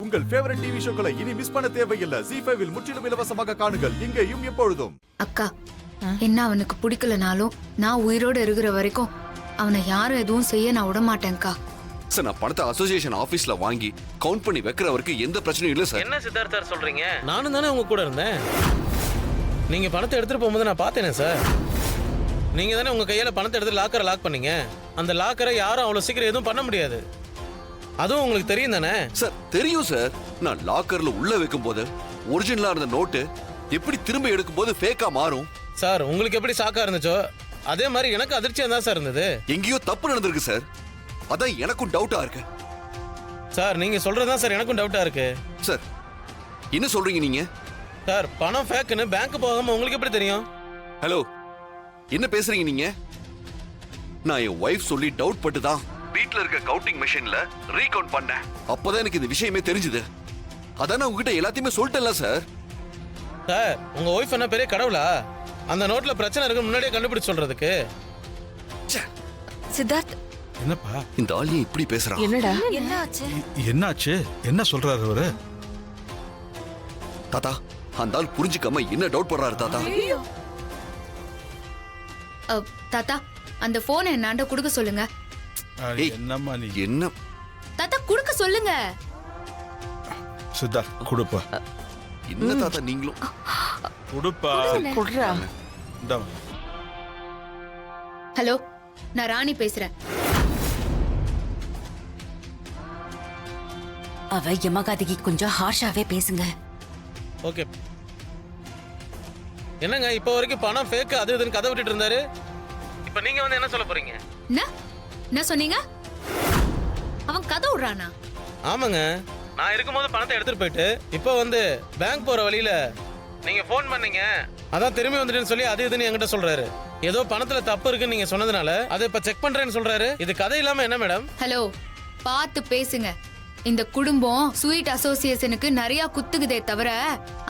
உங்கள் favourite TV ஷோக்களை இனி miss பண்ண தேவையில்லை. ZEE5 இல் முற்றிலும் இலவசமாக காணுங்கள். இங்கேயும் எப்பொழுதும். அக்கா, என்ன அவனுக்கு பிடிக்கலனாலும் நான் உயிரோட இருக்கிற வரைக்கும் அவனை யாரும் எதுவும் செய்ய நான் விட மாட்டேன்க்கா. சார், நான் பணத்தை அசோசியேஷன் ஆபீஸ்ல வாங்கி கவுண்ட் பண்ணி வைக்கிறவருக்கு எந்த பிரச்சனையும் இல்ல சார். என்ன சித்தார்த்தார் சொல்றீங்க? நானும் தானே உங்க கூட இருந்தேன். நீங்க பணத்தை எடுத்துட்டு போகும்போது நான் பார்த்தேனே சார். நீங்க தானே உங்க கையால பணத்தை எடுத்து லாக்கரை லாக் பண்ணீங்க. அந்த லாக்கரை யாரும் அவ்வளவு சீக்கிரம் எதுவும் பண்ண முடியாது. அதுவும் உங்களுக்கு தெரியும் தானே? சார் தெரியும் சார். நான் லாக்கர்ல உள்ள வைக்கும் போது ஒரிஜினலா இருந்த நோட்டு எப்படி திரும்ப எடுக்கும் போது ஃபேக்கா மாறும். சார், உங்களுக்கு எப்படி ஷாக்கா இருந்துச்சோ அதே மாதிரி எனக்கு அதிர்ச்சியா தான் சார் இருந்தது. எங்கேயோ தப்பு நடந்திருக்கு சார். அதான் எனக்கும் டவுட்டா இருக்கு. சார், நீங்க சொல்றதுதான் சார் எனக்கும் டவுட்டா இருக்கு. சார், என்ன சொல்றீங்க நீங்க? சார், பணம் ஃபேக்குன்னு பேங்க் போகாம உங்களுக்கு எப்படி தெரியும்? ஹலோ, என்ன பேசுறீங்க நீங்க? நான் என் வைஃப் சொல்லி டவுட் பட்டு தான் வீட்ல இருக்க கவுண்டிங் மெஷின்ல ரீகவுண்ட் பண்ணேன். அப்பதான் எனக்கு இந்த விஷயமே தெரிஞ்சது. அதான் நான் உங்ககிட்ட எல்லாத்தையுமே சொல்லிட்டேன்ல சார். சார், உங்க ஒய்ஃப் என்ன பெரிய கடவுளா? அந்த நோட்ல பிரச்சனை இருக்கு முன்னாடியே கண்டுபிடிச்சு சொல்றதுக்கு. சித்தார்த், என்னப்பா இந்த ஆள் ஏன் இப்படி பேசுறான்? என்னடா என்னாச்சு? என்னாச்சு? என்ன சொல்றாரு அவரு? தாத்தா, அந்த ஆள் புரிஞ்சுக்காம என்ன டவுட் பண்றாரு தாத்தா? தாத்தா, அந்த போனை என்னாண்ட குடுக்க சொல்லுங்க. ஏய், என்னம்மா நீ? என்ன தாத்தா, குடுக்க சொல்லுங்க. சித்தார்த், கொடுப்பா. என்ன தாத்தா நீங்களும்? கொடுப்பா. குடுறா. இந்தாம்மா. ஹலோ, நான் ராணி பேசுறேன். அவ யமகாதிக்கு கொஞ்சம் ஹார்ஷாவே பேசுங்க. ஓகே. என்னங்க இப்போ வரைக்கும் பணம் ஃபேக் அது இதுன்னு கதை விட்டுட்டு இருந்தாரு. இப்போ நீங்க வந்து என்ன சொல்ல போறீங்க? என்ன சொன்னீங்க? அவன் கதை விடுறானா? ஆமாங்க, நான் இருக்கும்போது பணத்தை எடுத்துட்டு போயிட்டு இப்போ வந்து பேங்க் போற வழியில நீங்க ஃபோன் பண்ணீங்க, அதான் திரும்பி வந்துட்டேன்னு சொல்லி அது இதுன்னு என்கிட்ட சொல்றாரு. ஏதோ பணத்துல தப்பு இருக்குன்னு நீங்க சொன்னதுனால அதை இப்ப செக் பண்றேன்னு சொல்றாரு. இது கதை இல்லாம என்ன மேடம்? ஹலோ, பார்த்து பேசுங்க. இந்த குடும்பம் ஸ்வீட் அசோசியேஷனுக்கு நிறைய குத்துக்குதே தவிர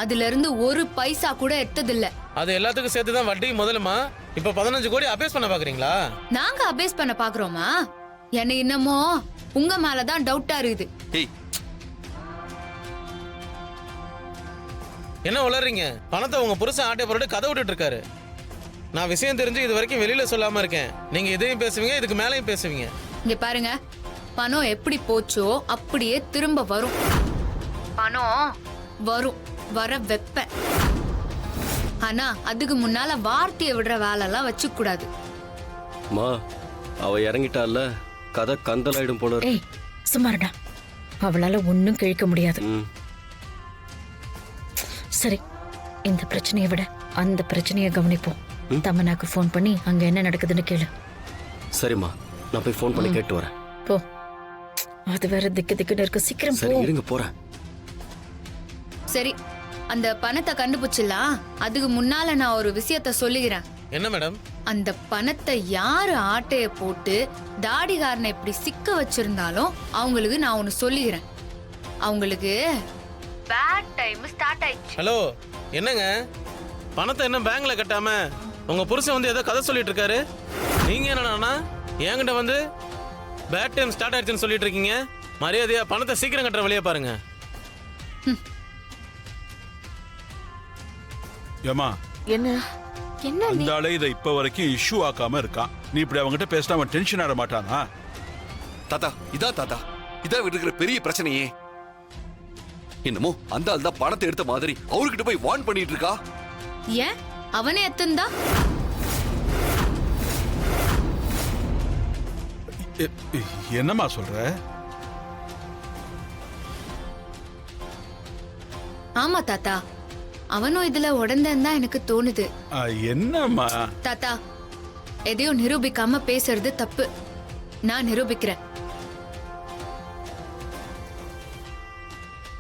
அதுல இருந்து ஒரு பைசா கூட எடுத்ததில்ல. அது எல்லாத்துக்கும் சேர்த்து தான் வட்டி முதலுமா. இப்ப 15 கோடி அபேஸ் பண்ண பாக்குறீங்களா? நாங்க அபேஸ் பண்ண பாக்குறோமா? என்ன இன்னமோ உங்க மேலதான் டவுட்டா இருக்குது. ஏய், என்ன உளறீங்க? பணத்தை உங்க புருஷன் ஆட்டை போட்டு கதை விட்டுட்டு இருக்காரு. நான் விஷயம் தெரிஞ்சு இது வரைக்கும் வெளியில சொல்லாம இருக்கேன். நீங்க இதையும் பேசுவீங்க, இதுக்கு மேலையும் பேசுவீங்க. இங்க பாருங்க, பணம் எப்படி போச்சோ அப்படியே திரும்ப வரும். பணம் வரும், வர வெப்பேன். ஆனா அதுக்கு முன்னால வார்த்தையை விடுற வேலை எல்லாம் வச்சுக்க கூடாது. மா, அவ இறங்கிட்டால, கதை கந்தலாயிடும் போல. ஏய், சுமாருடா. அவளால ஒன்னும் கிழிக்க முடியாது. சரி, இந்த பிரச்சனையை விட அந்த பிரச்சனையை கவனிப்போம். தமனாக்கு ஃபோன் பண்ணி அங்க என்ன நடக்குதுன்னு கேளு. சரிம்மா, நான் போய் ஃபோன் பண்ணி கேட்டு வரேன். போ. அது வேற திக்கு திக்குன்னு இருக்கு. சீக்கிரம் சரி, போ. இருங்க போறேன். சரி, அந்த பணத்தை கண்டுபிடிச்சிடலாம். அதுக்கு முன்னால நான் ஒரு விஷயத்த சொல்லுகிறேன். என்ன மேடம்? அந்த பணத்தை யாரு ஆட்டைய போட்டு தாடிகாரனை இப்படி சிக்க வச்சிருந்தாலும் அவங்களுக்கு நான் ஒன்னு சொல்லுகிறேன். அவங்களுக்கு பேட் டைம் ஸ்டார்ட் ஆயிடுச்சு. ஹலோ, என்னங்க பணத்தை என்ன பேங்க்ல கட்டாம உங்க புருஷன் வந்து ஏதோ கதை சொல்லிட்டு இருக்காரு. நீங்க என்னன்னா என்கிட்ட வந்து பேட் டைம் ஸ்டார்ட் ஆயிடுச்சுன்னு சொல்லிட்டு இருக்கீங்க. மரியாதையா பணத்தை சீக்கிரம் கட்டுற வழியா பாருங்க. ஏமா, என்ன அந்த ஆளே இதை இப்ப வரைக்கும் இஷ்யூ ஆக்காம இருக்கான். நீ இப்படி அவங்ககிட்ட பேசினா அவன் டென்ஷன் ஆட மாட்டானா? தாத்தா, இதான் இருக்கிற பெரிய பிரச்சனையே. என்னமோ அந்த ஆள் தான் பணத்தை எடுத்த மாதிரி அவர்கிட்ட போய் வார்ன் பண்ணிட்டு இருக்கா. ஏன் அவனே எத்தந்தா? என்னம்மா சொல்ற? ஆமா தாத்தா, அவனும் இதுல உடந்தேன்னு தான் எனக்கு தோணுது. என்னம்மா? தாத்தா, எதையும் நிரூபிக்காம பேசுறது தப்பு. நான் நிரூபிக்கிறேன்.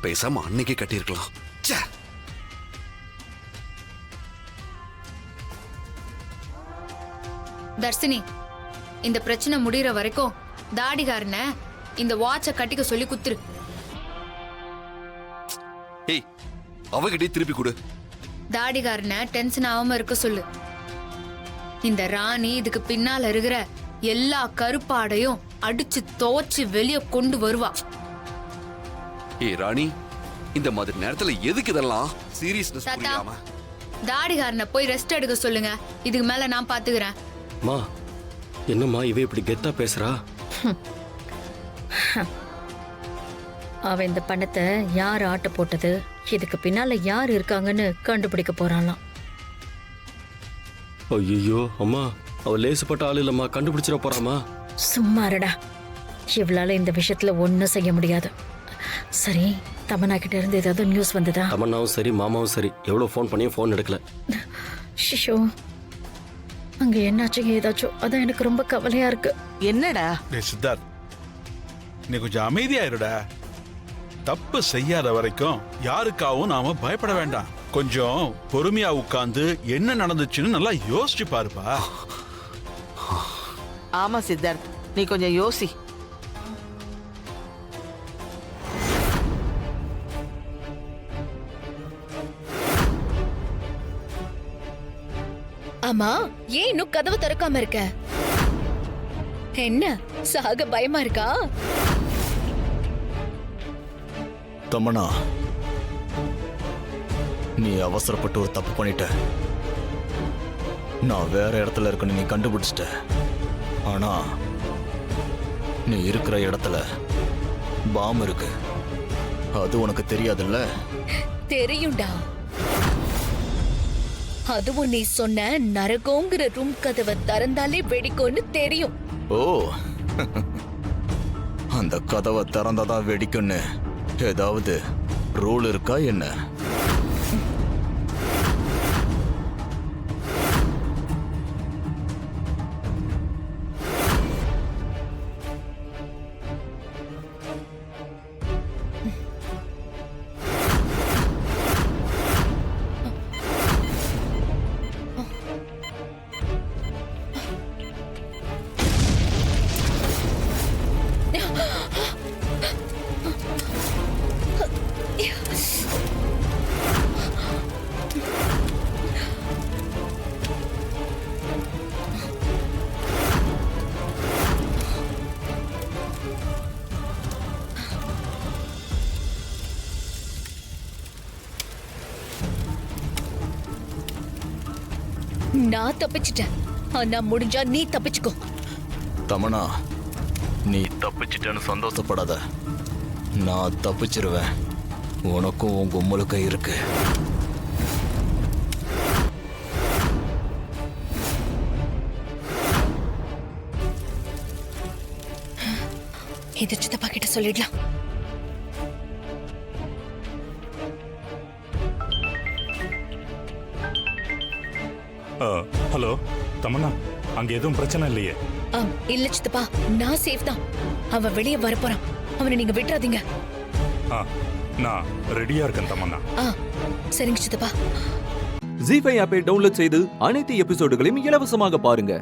பேசாம அன்னைக்கே கட்டியிருக்கலாம். தர்ஷினி, இந்த பிரச்சனை முடியற வரைக்கும் தாடிகாரனை இந்த வாட்சை கட்டிக்க சொல்லி குத்துரு. ஏய், அவகிட்டே திருப்பி கொடு. தாடிகாரனை டென்ஷன் ஆகாம இருக்க சொல்லு. இந்த ராணி இதுக்கு பின்னால இருக்கிற எல்லா கருப்பாடையும் அடிச்சு துவச்சு வெளியே கொண்டு வருவா. ஏய் ராணி, இந்த மாதிரி நேரத்துல எதுக்கு இதெல்லாம் சீரியஸ்னஸ் தாத்தா. புரியாம? தாடிகாரனை போய் ரெஸ்ட் எடுக்க சொல்லுங்க. இதுக்கு மேல நான் பாத்துக்கிறேன். மா என்னம்மா இவ இப்படி கெத்தா பேசுறா? அவன் இந்த பணத்தை யார் ஆட்ட போட்டது, இதுக்கு பின்னால யார் இருக்காங்கன்னு கண்டுபிடிக்க போறாளாம். ஐயோ அம்மா, அவ லேசுப்பட்ட ஆள் இல்லம்மா, கண்டுபிடிச்சிட போறாமா? சும்மா இருடா, இவளால இந்த விஷயத்துல ஒன்றும் செய்ய முடியாது. சரி, தமன்னா கிட்ட இருந்து ஏதாவது நியூஸ் வந்ததா? தமன்னாவும் சரி மாமாவும் சரி எவ்வளவு ஃபோன் பண்ணியும் ஃபோன் எடுக்கல. ஷிஷோ, அங்க என்னாச்சு ஏதாச்சும், அதான் எனக்கு ரொம்ப கவலையா இருக்கு. என்னடா? டேய் சித்தார்த், நீ கொஞ்சம் அமைதியாயிருடா. தப்பு செய்யாத வரைக்கும் யாருக்காவும் நாம பயப்பட வேண்டாம். கொஞ்சம் பொறுமையா உட்கார்ந்து என்ன நடந்துச்சுன்னு நல்லா யோசிச்சு பாருப்பா. ஆமா சித்தார்த், நீ கொஞ்சம் யோசி. ஆமா, ஏன் இன்னும் கதவு திறக்காம இருக்க? என்ன சாக பயமா இருக்கா? தமனா, நீ அவசரப்பட்டு ஒரு தப்பு பண்ணிட்ட. நான் வேற இடத்துல இருக்கன்னு நீ கண்டுபிடிச்சிட்ட. ஆனா நீ இருக்கிற இடத்துல பாம் இருக்கு, அது உனக்கு தெரியாதுல்ல? தெரியும்டா. அதுவும் நீ சொன்ன நரகோங்கிற ரூம் கதவை திறந்தாலே வெடிக்கும்னு தெரியும். ஓ, அந்த கதவை திறந்தாதான் வெடிக்குன்னு ஏதாவது ரூல் இருக்கா என்ன? நான் தப்பிச்சிட்டேன், ஆனா முடிஞ்சா நீ தப்பிச்சுக்கோ. தமனா, நீ தப்பிச்சிட்டேன்னு சந்தோஷப்படாத. நான் தப்பிச்சிருவேன். உனக்கும் உன் கும்பலுக்கும் இருக்கு. இது சித்தப்பா கிட்ட சொல்லிடலாம். ஹலோ தமன்னா, அங்க எதுவும் பிரச்சனை இல்லையே? இல்ல சித்தப்பா, நான் சேஃப் தான். அவன் வெளியே வரப்போறான், அவனை நீங்க விட்டுறாதீங்க. நான் ரெடியா இருக்கேன் தமன்னா. சரிங்க சித்தப்பா. ஜீ5 ஆப்பை டவுன்லோட் செய்து அனைத்து எபிசோடுகளையும் இலவசமாக பாருங்க.